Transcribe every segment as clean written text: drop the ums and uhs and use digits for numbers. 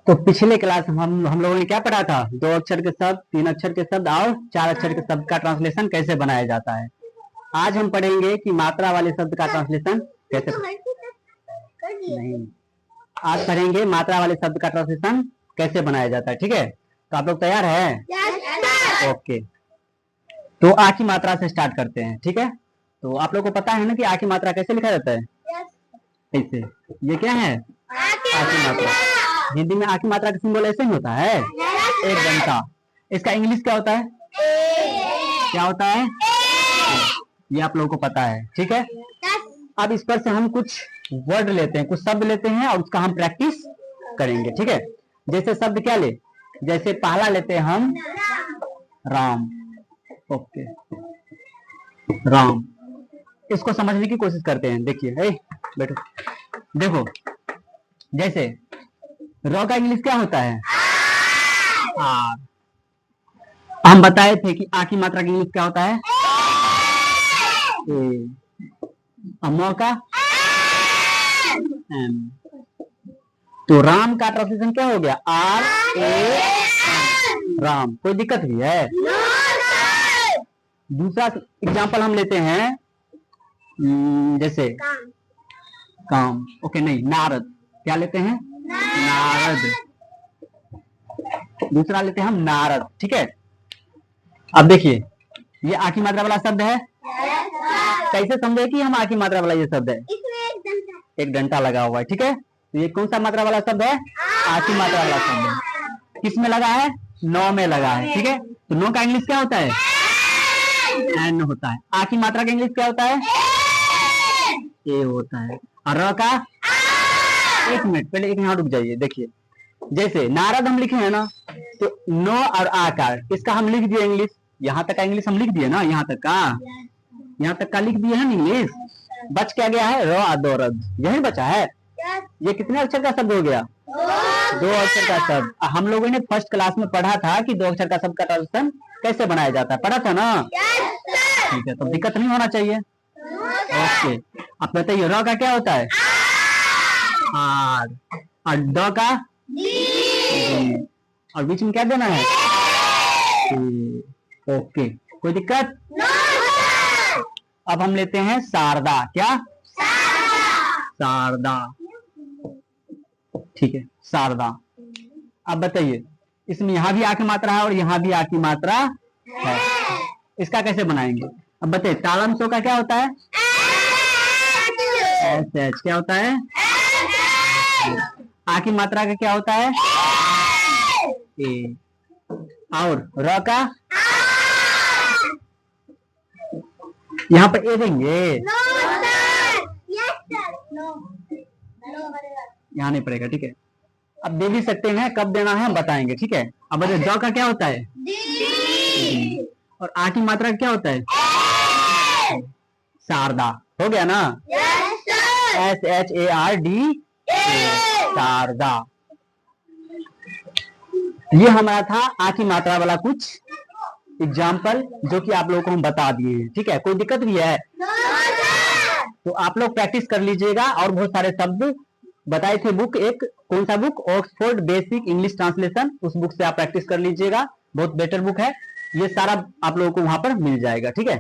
तो पिछले क्लास हम लोगों ने क्या पढ़ा था? 2 अक्षर के शब्द, 3 अक्षर के शब्द और 4 अक्षर के शब्द का ट्रांसलेशन कैसे बनाया जाता है। आज हम पढ़ेंगे कि मात्रा वाले शब्द का ट्रांसलेशन कैसे नहीं, आज पढ़ेंगे मात्रा वाले शब्द का ट्रांसलेशन कैसे बनाया जाता है। ठीक है, तो आप लोग तैयार हैं? ओके, तो आ की मात्रा से स्टार्ट करते हैं। ठीक है, तो आप लोग को पता है ना कि आ की मात्रा कैसे लिखा जाता है? ऐसे। ये क्या है? आ की मात्रा। हिंदी में आ की मात्रा का सिंबल ऐसे ही होता है, एक घंटा। इसका इंग्लिश क्या होता है? क्या होता है? ये आप लोगों को पता है। ठीक है, अब इस पर से हम कुछ वर्ड लेते हैं, कुछ शब्द लेते हैं और उसका हम प्रैक्टिस करेंगे। ठीक है, जैसे शब्द क्या ले, जैसे पहला लेते हैं हम राम। ओके, राम। इसको समझने की कोशिश करते हैं। देखिए, बैठो, देखो, जैसे र का इंग्लिश क्या होता है? आर। हम बताए थे कि आ की मात्रा का इंग्लिश क्या होता है? ए। म का एम। तो राम का ट्रांसलेशन क्या हो गया? R A Ram. कोई दिक्कत भी है? दूसरा एग्जांपल हम लेते हैं, जैसे काम। ओके, नहीं, नारद। क्या लेते हैं? नारद। दूसरा लेते हैं हम नारद। ठीक है, अब देखिए, ये आ की मात्रा वाला शब्द है। कैसे समझे कि हम आ की मात्रा वाला ये शब्द है? एक डंडा लगा हुआ है। ठीक है, तो ये कौन सा मात्रा वाला शब्द है? आ की मात्रा वाला शब्द है। किस में लगा है? नौ में लगा है। ठीक है, तो नौ का इंग्लिश क्या होता है? एन होता है। आ की मात्रा का इंग्लिश क्या होता है? ए होता है। और र का? एक मिनट, पहले एक यहाँ रुक जाइए। देखिए, जैसे नारद हम लिखे हैं ना, तो नो और आकार, इसका हम लिख दिए इंग्लिश। यहाँ तक का इंग्लिश हम लिख दिए ना, यहाँ तक का लिख दिए हैं इंग्लिश। बच क्या गया है? र आदोरद, यही बचा है। ये कितने अक्षर का शब्द हो गया? 2 अक्षर का शब्द। हम लोगों ने फर्स्ट क्लास में पढ़ा था कि 2 अक्षर का शब्द का ट्रांसलेशन कैसे बनाया जाता है, पढ़ा था ना? ठीक है, तो दिक्कत नहीं होना चाहिए। ओके, अब बताइए, र का क्या होता है? आर। और ड का? और बीच में क्या देना है? ओके, कोई दिक्कत? अब हम लेते हैं शारदा। क्या? शारदा। ठीक है, शारदा। अब बताइए, इसमें यहाँ भी आ की मात्रा है और यहाँ भी आ की मात्रा है। इसका कैसे बनाएंगे? अब बताइए, तालम सो का क्या होता है? S H. क्या होता है? आ की मात्रा का क्या होता है? ए। और र का? यहाँ पर ए देंगे? यहाँ नहीं पड़ेगा। ठीक है, अब दे भी सकते हैं, कब देना है हम बताएंगे। ठीक है, अब बताइए, ड का क्या होता है? और आ की मात्रा क्या होता है? शारदा। हो गया ना? S H A R D, Sharda. ये हमारा था आ की मात्रा वाला कुछ एग्जाम्पल, जो कि आप लोगों को हम बता दिए हैं। ठीक है, कोई दिक्कत भी है? तो आप लोग प्रैक्टिस कर लीजिएगा। और बहुत सारे शब्द बताए थे। बुक, एक कौन सा book? Oxford basic English translation. उस बुक से आप प्रैक्टिस कर लीजिएगा, बहुत बेटर बुक है। ये सारा आप लोगों को वहां पर मिल जाएगा। ठीक है,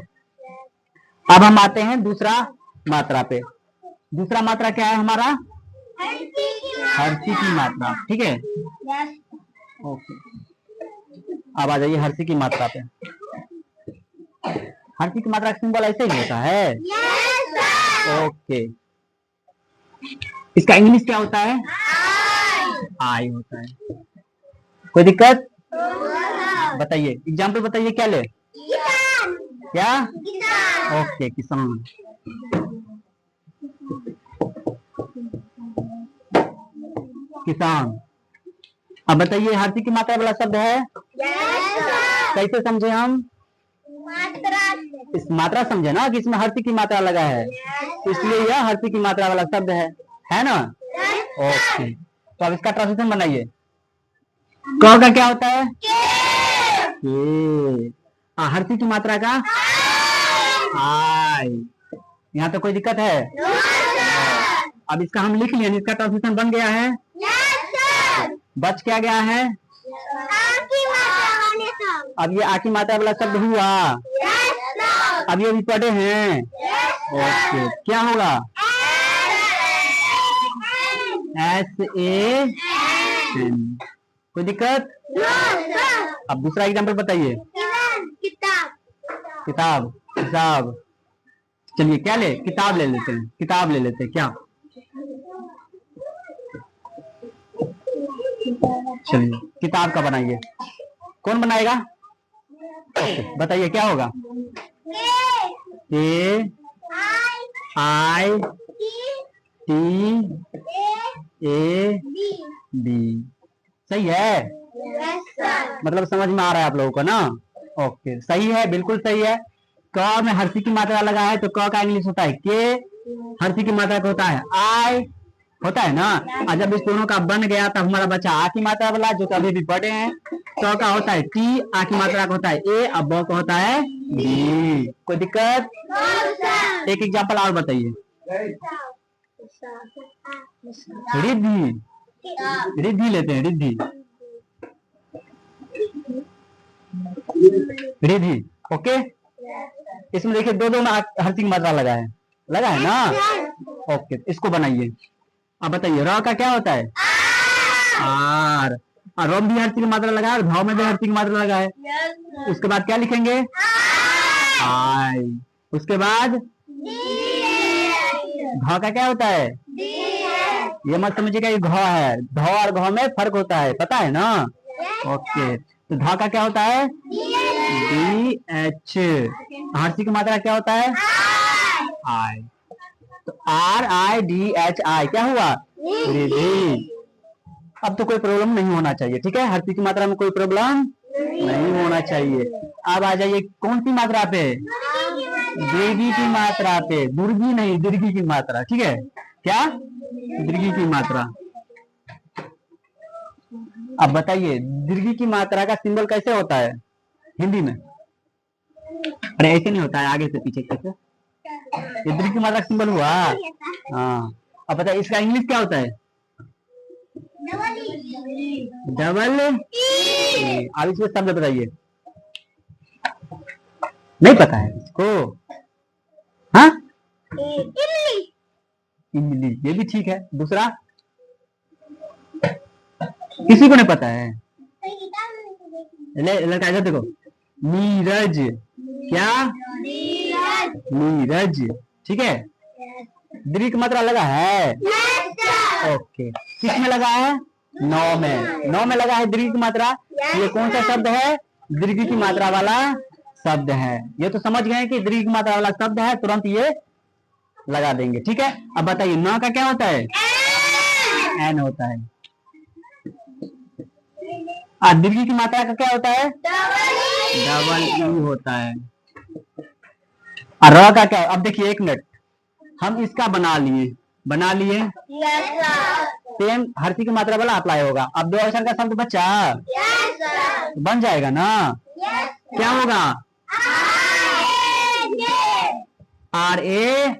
अब हम आते हैं दूसरा मात्रा पे। दूसरा मात्रा क्या है हमारा? हर्षी की मात्रा। ठीक है, ओके, अब आ जाइए हर्षी की मात्रा पे। हर्षी की मात्रा का सिंबल ऐसे ही होता है। ओके, इसका इंग्लिश क्या होता है? आई होता है। कोई दिक्कत? बताइए, एग्जाम्पल बताइए, क्या ले? क्या? ओके, किसान। किसान। अब बताइए, हर्षी की मात्रा वाला शब्द है? कैसे समझे हम? इस मात्रा समझे ना कि इसमें हर्षी की मात्रा लगा है, इसलिए यह हर्षी की मात्रा वाला शब्द है ना? ओके, तो अब इसका ट्रांसलेशन बनाइए। क का क्या होता है? हर्षी की मात्रा का? आई। यहाँ तो कोई दिक्कत है? अब इसका हम लिख लिया, इसका ट्रांसलेशन बन गया है। बच क्या गया है? अब ये आ की मात्रा वाला शब्द हुआ। अब ये भी पढ़े हैं। ओके, क्या होगा? SAN। कोई दिक्कत? अब दूसरा एग्जाम्पल बताइए। किताब। किताब। चलिए क्या ले? किताब ले लेते हैं। किताब ले लेते हैं क्या? चलिए किताब का बनाइए। कौन बनाएगा? बताइए क्या होगा? KITAB। सही है? मतलब समझ में आ रहा है आप लोगों को ना? ओके, सही है, बिल्कुल सही है। क में हर्षी की मात्रा लगा है तो क का इंग्लिश होता है के। हर्षी की मात्रा का होता है आई, होता है ना? और जब इस दोनों का बन गया तब हमारा बच्चा आ की मात्रा वाला, जो अभी भी पढ़े हैं। क का होता है टी, आ की मात्रा का होता है ए, अब ब का होता है बी। कोई दिक्कत? एक एग्जाम्पल और बताइए। रिद्धि। रिद्धि लेते हैं। रिद्धि। रिद्धि। ओके, इसमें देखिए दो दो में हर्षी की मात्रा लगा है ना? ओके, इसको बनाइए। अब बताइए र का क्या होता है? आर। और रोम भी हर्षी की मात्रा लगा है और भाव में भी हर्षी की मात्रा लगा है। उसके बाद क्या लिखेंगे? आई। उसके बाद घ का क्या होता है? ये मत समझिएगा ये घ है। ध और घ में फर्क होता है, पता है ना? ओके, तो ध का क्या होता है? DH। हर्षी की मात्रा क्या होता है? आई। तो RIDHI क्या हुआ? रिद्धि। अब तो कोई प्रॉब्लम नहीं होना चाहिए, ठीक है? हर्षी की मात्रा में कोई प्रॉब्लम नहीं होना चाहिए। अब आ जाइए कौन सी मात्रा पे? दीर्घी की मात्रा पे। दुर्गी नहीं, दीर्घी की मात्रा, ठीक है? क्या? दीर्घी की मात्रा। अब बताइए दीर्घी की मात्रा का सिंबल कैसे होता है हिंदी में? अरे ऐसे नहीं होता है, आगे से पीछे कैसे? ये दीर्घी की मात्रा का सिंबल हुआ। हाँ, अब बताइए इसका इंग्लिश क्या होता है? Double E. अब इसमें शब्द बताइए। नहीं पता है इसको? हाँ, इमली। ये भी ठीक है। दूसरा किसी को नहीं पता है? लड़का इधर देखो। नीरज। क्या? नीरज, ठीक है? दीर्घ की मात्रा लगा है। ओके, किस में लगा है? नौ में। नौ में लगा है दीर्घ की मात्रा। ये कौन सा शब्द है? दीर्घ की मात्रा वाला शब्द है। ये तो समझ गए कि दीर्घ की मात्रा वाला शब्द है, तुरंत ये लगा देंगे, ठीक है? अब बताइए नौ का क्या होता है? एन होता है। दीर्घ की मात्रा का क्या होता है? डबल ई होता है। और र का क्या? अब देखिए एक मिनट, हम इसका बना लिए सेम हर्षी की मात्रा वाला अप्लाई होगा। अब दो अक्षर का शब्द बचा, बन जाएगा ना? क्या होगा? RA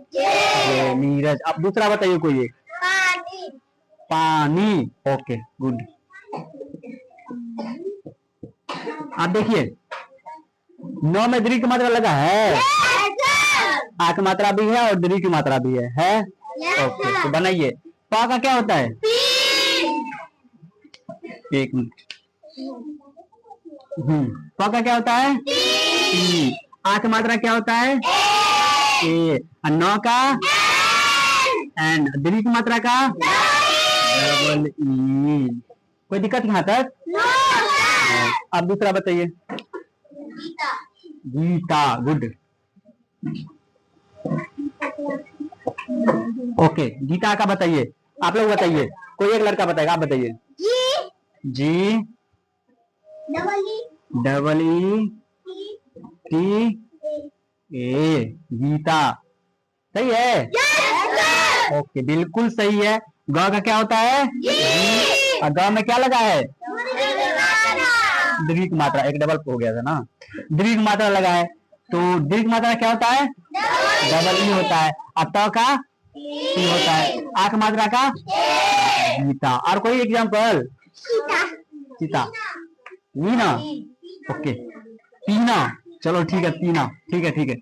नीरज। अब दूसरा बताइए कोई एक। पानी। Okay, good. आप देखिए नौ में दीर्घ की मात्रा लगा है, आ की मात्रा भी है और दीर्घ की मात्रा भी है? ओके, तो बनाइए। पा का क्या होता है? एक मिनट। पा का क्या होता है? पी। आ की मात्रा क्या होता है? ए। और नौ का एन। दीर्घ की मात्रा का डबल ई। कोई दिक्कत यहाँ तक? अब दूसरा बताइए। गीता। गुड। ओके, गीता का बताइए। आप लोग बताइए, कोई एक लड़का बताएगा। आप बताइए। G double E T A. Geeta. सही है? ओके, बिल्कुल सही है। ग का क्या होता है? और ग में क्या लगा है? दीर्घ मात्रा। एक डबल हो गया था ना? दीर्घ मात्रा लगा है, तो दीर्घ मात्रा क्या होता है? डबल ई होता है। और त का टी होता है। आ की मात्रा का गीता। और कोई एग्जाम्पल? चीता, मीना, ओके, पीना, चलो ठीक है, पीना, ठीक है ठीक है,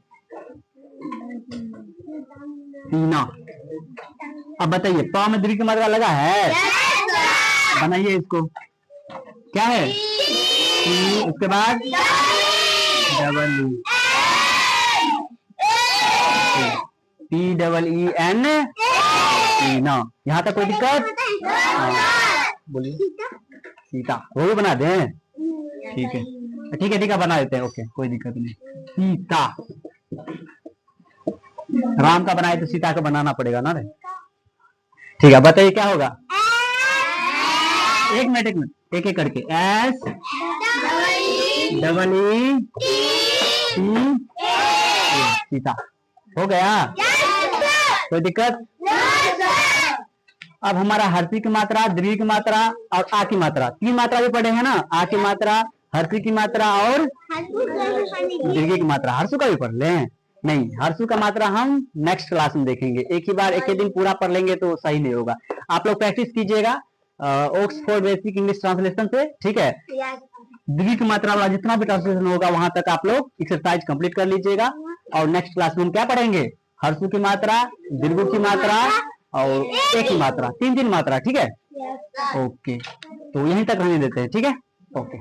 पीना। अब बताइए, प में दीर्घ की मात्रा लगा है? बनाइए इसको, क्या है? उसके बाद double P double E N, पीना। यहाँ तक कोई दिक्कत? बोलिए, सीता, वो भी बना दें? ठीक है ठीक है ठीक है, बना देते हैं, ओके, कोई दिक्कत नहीं। सीता, राम का बनाए तो सीता का बनाना पड़ेगा ना रे। ठीक है, बताइए क्या होगा? एक मिनट एक एक करके, एस डबल ई सीता, हो गया? कोई दिक्कत? अब हमारा हर्षी की मात्रा, दीर्घ की मात्रा और आ की मात्रा, तीन मात्रा भी पढ़े हैं ना, आ की मात्रा, हर्षी की मात्रा और दीर्घ की मात्रा। हर्षु का भी पढ़ लें? नहीं, हर्षु का मात्रा हम नेक्स्ट क्लास में देखेंगे, एक ही बार एक ही दिन पूरा पढ़ लेंगे तो सही नहीं होगा। आप लोग प्रैक्टिस कीजिएगा ऑक्सफोर्ड बेसिक इंग्लिश ट्रांसलेशन से, ठीक है? दीर्घ की मात्रा वाला जितना भी ट्रांसलेशन होगा वहां तक आप लोग एक्सरसाइज कंप्लीट कर लीजिएगा। और नेक्स्ट क्लास में हम क्या पढ़ेंगे? हर्षु की मात्रा, दीर्घ की मात्रा और एक की मात्रा, तीन मात्रा, ठीक है? ओके, तो यहीं तक रहने देते हैं, ठीक है? ओके।